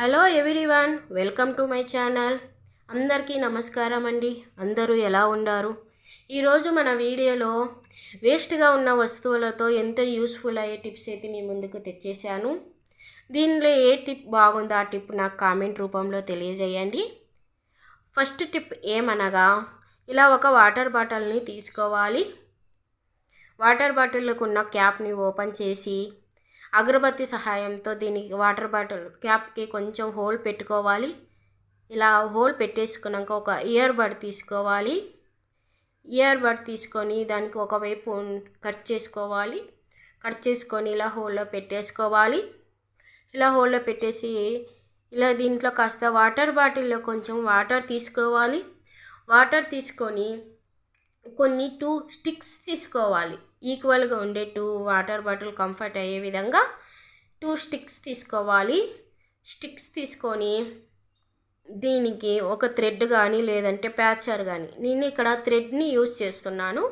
Hello everyone, welcome to my channel. అందరికీ నమస్కారం అండి. అందరూ ఎలా ఉన్నారు? ఈరోజు మన వీడియోలో వేస్ట్గా ఉన్న వస్తువులతో ఎంతో యూస్ఫుల్ అయ్యే టిప్స్ అయితే మీ ముందుకు తెచ్చేసాను. దీనిలో ఏ టిప్ బాగుందో ఆ టిప్ నాకు కామెంట్ రూపంలో తెలియజేయండి. ఫస్ట్ టిప్ ఏమనగా, ఇలా ఒక వాటర్ బాటిల్ని తీసుకోవాలి. వాటర్ బాటిల్కు ఉన్న క్యాప్ని ఓపెన్ చేసి అగరబత్తి సహాయంతో దీనికి వాటర్ బాటిల్ క్యాప్కి కొంచెం హోల్ పెట్టుకోవాలి. ఇలా హోల్ పెట్టేసుకున్నాక ఒక ఇయర్ బడ్ తీసుకోవాలి. ఇయర్ బడ్ తీసుకొని దానికి ఒకవైపు కట్ చేసుకోవాలి. కట్ చేసుకొని ఇలా హోల్లో పెట్టేసుకోవాలి. ఇలా హోల్లో పెట్టేసి ఇలా దీంట్లో కాస్త వాటర్ బాటిల్లో కొంచెం వాటర్ తీసుకోవాలి. వాటర్ తీసుకొని కొన్ని 2 స్టిక్స్ తీసుకోవాలి. ఈక్వల్గా ఉండే 2 వాటర్ బాటిల్ కంఫర్ట్ అయ్యే విధంగా 2 స్టిక్స్ తీసుకోవాలి. స్టిక్స్ తీసుకొని దీనికి ఒక థ్రెడ్ కానీ లేదంటే ప్యాచర్ కానీ, నేను ఇక్కడ థ్రెడ్ని యూజ్ చేస్తున్నాను.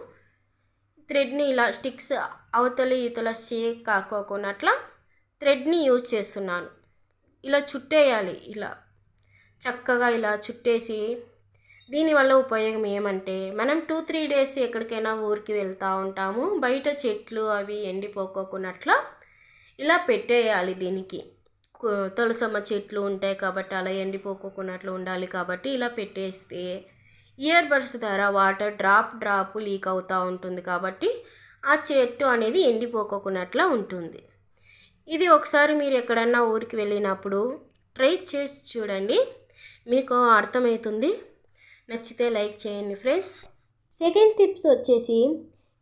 థ్రెడ్ని ఇలా స్టిక్స్ అవతలి ఇతల షేక్ కాకోకున్నట్లా థ్రెడ్ని యూజ్ చేస్తున్నాను. ఇలా చుట్టేయాలి. ఇలా చక్కగా ఇలా చుట్టేసి, దీనివల్ల ఉపయోగం ఏమంటే, మనం 2-3 డేస్ ఎక్కడికైనా ఊరికి వెళ్తూ ఉంటాము. బయట చెట్లు అవి ఎండిపోకోకున్నట్లా ఇలా పెట్టేయాలి. దీనికి తులసమ్మ చెట్లు ఉంటాయి కాబట్టి అలా ఎండిపోకోకున్నట్లు ఉండాలి కాబట్టి ఇలా పెట్టేస్తే ఇయర్ బడ్స్ ద్వారా వాటర్ డ్రాప్ లీక్ అవుతూ ఉంటుంది కాబట్టి ఆ చెట్టు అనేది ఎండిపోకోకున్నట్లా ఉంటుంది. ఇది ఒకసారి మీరు ఎక్కడన్నా ఊరికి వెళ్ళినప్పుడు ట్రై చేసి చూడండి, మీకు అర్థమవుతుంది. నచ్చితే లైక్ చేయండి ఫ్రెండ్స్. సెకండ్ టిప్స్ వచ్చేసి,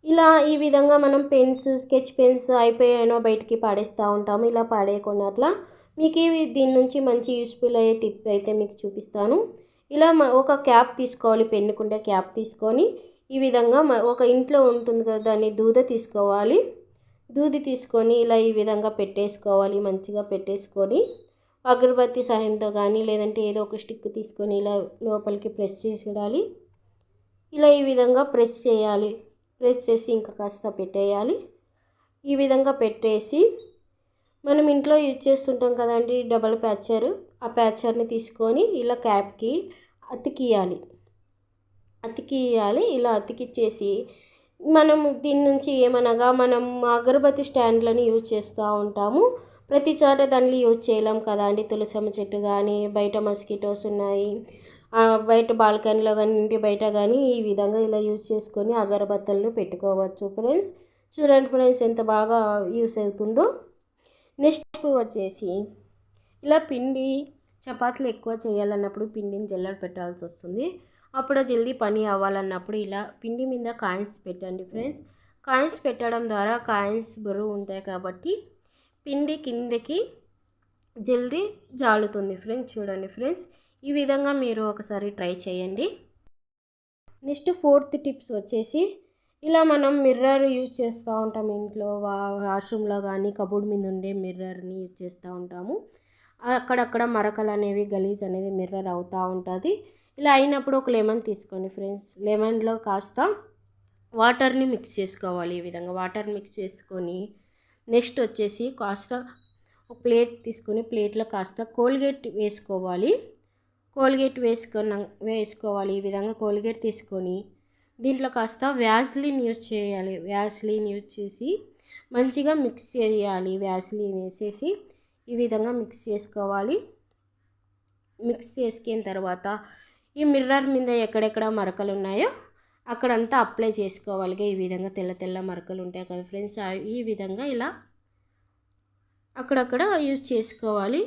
ఇలా ఈ విధంగా మనం పెన్స్, స్కెచ్ పెన్స్ అయిపోయానో బయటికి పాడేస్తూ ఉంటాము. ఇలా పాడేయకున్నట్లా మీకు దీని నుంచి మంచి యూస్ఫుల్ అయ్యే టిప్ అయితే మీకు చూపిస్తాను. ఇలా ఒక క్యాప్ తీసుకోవాలి. పెన్నుకుంటే క్యాప్ తీసుకొని ఈ విధంగా ఒక ఇంట్లో ఉంటుంది కదా, దాన్ని దూది తీసుకోవాలి. దూది తీసుకొని ఇలా ఈ విధంగా పెట్టేసుకోవాలి. మంచిగా పెట్టేసుకొని అగరబత్తి సహాయంతో కానీ లేదంటే ఏదో ఒక స్టిక్ తీసుకొని ఇలా లోపలికి ప్రెస్ చేసేయాలి. ఇలా ఈ విధంగా ప్రెస్ చేయాలి. ప్రెస్ చేసి ఇంకా కాస్త పెట్టేయాలి. ఈ విధంగా పెట్టేసి మనం ఇంట్లో యూజ్ చేస్తుంటాం కదండి డబల్ ప్యాచర్, ఆ ప్యాచర్ని తీసుకొని ఇలా క్యాప్కి అతికియాలి. ఇలా అతికిచ్చేసి మనం దీని నుంచి ఏమనగా, మనం అగరబత్తి స్టాండ్లని యూజ్ చేస్తూ ఉంటాము. ప్రతి చోట దాన్ని యూజ్ చేయలేం కదా అండి. తులసమ్మ చెట్టు కానీ, బయట మస్కిటోస్ ఉన్నాయి, బయట బాల్కనీలో కానీ ఇంటి బయట కానీ ఈ విధంగా ఇలా యూజ్ చేసుకొని అగరబత్తలను పెట్టుకోవచ్చు ఫ్రెండ్స్. చూడండి ఫ్రెండ్స్ ఎంత బాగా యూస్ అవుతుందో. నెక్స్ట్ వచ్చేసి, ఇలా పిండి చపాతీలు ఎక్కువ చేయాలన్నప్పుడు పిండిని జల్లెడ పెట్టాల్సి వస్తుంది. అప్పుడు జల్దీ పని అవ్వాలన్నప్పుడు ఇలా పిండి మీద కాయిన్స్ పెట్టండి ఫ్రెండ్స్. కాయిన్స్ పెట్టడం ద్వారా కాయిన్స్ బరువు ఉంటాయి కాబట్టి పిండి కిందకి జల్దీ జాలుతుంది ఫ్రెండ్స్. చూడండి ఫ్రెండ్స్, ఈ విధంగా మీరు ఒకసారి ట్రై చేయండి. నెక్స్ట్ ఫోర్త్ టిప్స్ వచ్చేసి, ఇలా మనం మిర్రర్ యూజ్ చేస్తూ ఉంటాము ఇంట్లో. వాష్రూమ్లో కానీ కబోర్డ్ మీద ఉండే మిర్రర్ని యూజ్ చేస్తూ ఉంటాము. అక్కడక్కడ మరకలు అనేవి, గలీజ్ అనేది మిర్రర్ అవుతూ ఉంటుంది. ఇలా అయినప్పుడు ఒక లెమన్ తీసుకోండి ఫ్రెండ్స్. లెమన్లో కాస్త వాటర్ని మిక్స్ చేసుకోవాలి. ఈ విధంగా వాటర్ మిక్స్ చేసుకొని నెక్స్ట్ వచ్చేసి కాస్త ఒక ప్లేట్ తీసుకొని ప్లేట్లో కాస్త కోల్గేట్ వేసుకోవాలి. వేసుకోవాలి. ఈ విధంగా కోల్గేట్ తీసుకొని దీంట్లో కాస్త వ్యాస్లిన్ యూజ్ చేయాలి. వ్యాస్లిన్ యూజ్ చేసి మంచిగా మిక్స్ చేయాలి. వ్యాస్లిన్ వేసేసి ఈ విధంగా మిక్స్ చేసుకోవాలి. మిక్స్ చేసుకున్న తర్వాత ఈ మిర్రర్ మీద ఎక్కడెక్కడ మరకలు ఉన్నాయో అక్కడంతా అప్లై చేసుకోవాలి. ఈ విధంగా తెల్ల మరకలు ఉంటాయి కదా ఫ్రెండ్స్, ఈ విధంగా ఇలా అక్కడక్కడ యూజ్ చేసుకోవాలి.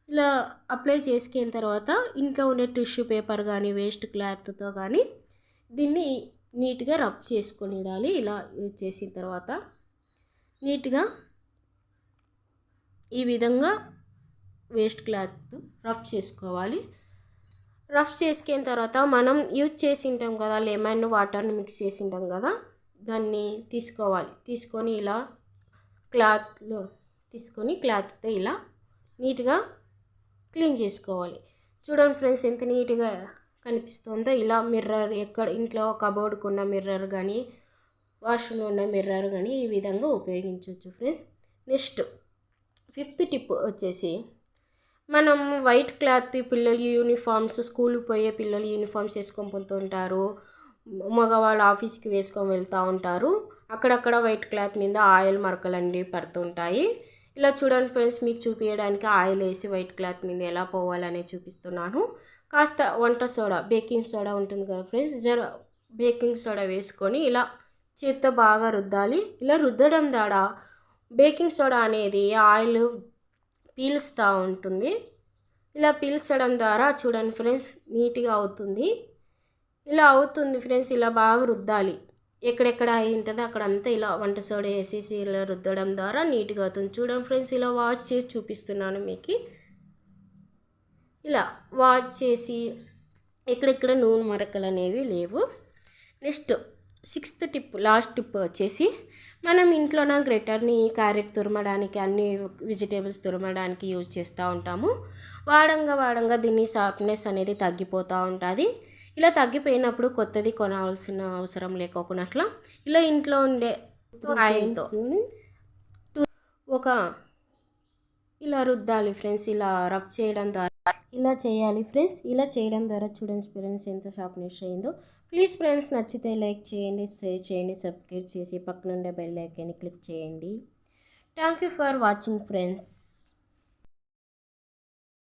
ఇలా అప్లై చేసుకున్న తర్వాత ఇంట్లో ఉండే టిష్యూ పేపర్ కానీ వేస్ట్ క్లాత్తో కానీ దీన్ని నీట్గా రబ్ చేసుకొని ఇడాలి. ఇలా యూజ్ చేసిన తర్వాత నీట్గా ఈ విధంగా వేస్ట్ క్లాత్ రబ్ చేసుకోవాలి. రఫ్ చేసుకున్న తర్వాత మనం యూజ్ చేసి ఉంటాం కదా, లెమన్ వాటర్ని మిక్స్ చేసి ఉంటాం కదా, దాన్ని తీసుకోవాలి. తీసుకొని ఇలా క్లాత్తో ఇలా నీట్గా క్లీన్ చేసుకోవాలి. చూడండి ఫ్రెండ్స్ ఎంత నీట్గా కనిపిస్తుందో. ఇలా మిర్రర్ ఎక్కడ ఇంట్లో కబోర్డ్కి ఉన్న మిర్రర్ కానీ వాష్రూమ్లో ఉన్న మిర్రర్ కానీ ఈ విధంగా ఉపయోగించవచ్చు ఫ్రెండ్స్. నెక్స్ట్ 5th టిప్ వచ్చేసి, మనం వైట్ క్లాత్ పిల్లల యూనిఫామ్స్, స్కూల్కి పోయే పిల్లలు యూనిఫామ్స్ వేసుకొని పోతుంటారు, మగవాళ్ళు ఆఫీస్కి వేసుకొని వెళ్తూ ఉంటారు. అక్కడక్కడ వైట్ క్లాత్ మీద ఆయిల్ మరకలు పడుతుంటాయి. ఇలా చూడండి ఫ్రెండ్స్, మీకు చూపించడానికి ఆయిల్ వేసి వైట్ క్లాత్ మీద ఎలా పోవాలని చూపిస్తున్నాను. కాస్త వంట సోడా, బేకింగ్ సోడా ఉంటుంది కదా ఫ్రెండ్స్, బేకింగ్ సోడా వేసుకొని ఇలా చేత్తో బాగా రుద్దాలి. ఇలా రుద్దడం ద్వారా బేకింగ్ సోడా అనేది ఆయిల్ పీలుస్తూ ఉంటుంది. ఇలా పీల్చడం ద్వారా చూడండి ఫ్రెండ్స్, నీట్గా అవుతుంది. ఇలా అవుతుంది ఫ్రెండ్స్, ఇలా బాగా రుద్దాలి. ఎక్కడెక్కడ అయింటుందో అక్కడంతా ఇలా వంట సోడా వేసేసి ఇలా రుద్దడం ద్వారా నీట్గా అవుతుంది. చూడండి ఫ్రెండ్స్, ఇలా వాష్ చేసి చూపిస్తున్నాను మీకు. ఇలా వాష్ చేసి ఎక్కడెక్కడ నూనె మరకలు అనేవి లేవు. Next 6th tip, last tip వచ్చేసి, మనం ఇంట్లోన గ్రేటర్ని క్యారెట్ తురమడానికి, అన్ని వెజిటేబుల్స్ తురమడానికి యూజ్ చేస్తూ ఉంటాము. వాడంగా దీని షార్ప్నెస్ అనేది తగ్గిపోతూ ఉంటుంది. ఇలా తగ్గిపోయినప్పుడు కొత్తది కొనాల్సిన అవసరం లేకోకున్నట్ల ఇలా ఇంట్లో ఉండే ఆయిల్తో ఇలా రుద్దాలి ఫ్రెండ్స్. ఇలా రబ్ చేయడం ద్వారా ఇలా చేయాలి ఫ్రెండ్స్. ఇలా చేయడం ద్వారా చూడండి ఫ్రెండ్స్ ఎంత షార్ప్నెస్ అయిందో. ప్లీజ్ ఫ్రెండ్స్, నచ్చితే లైక్ చేయండి, షేర్ చేయండి, సబ్స్క్రైబ్ చేసి పక్కనుండే బెల్ ఐకాన్ని క్లిక్ చేయండి. Thank you for watching friends.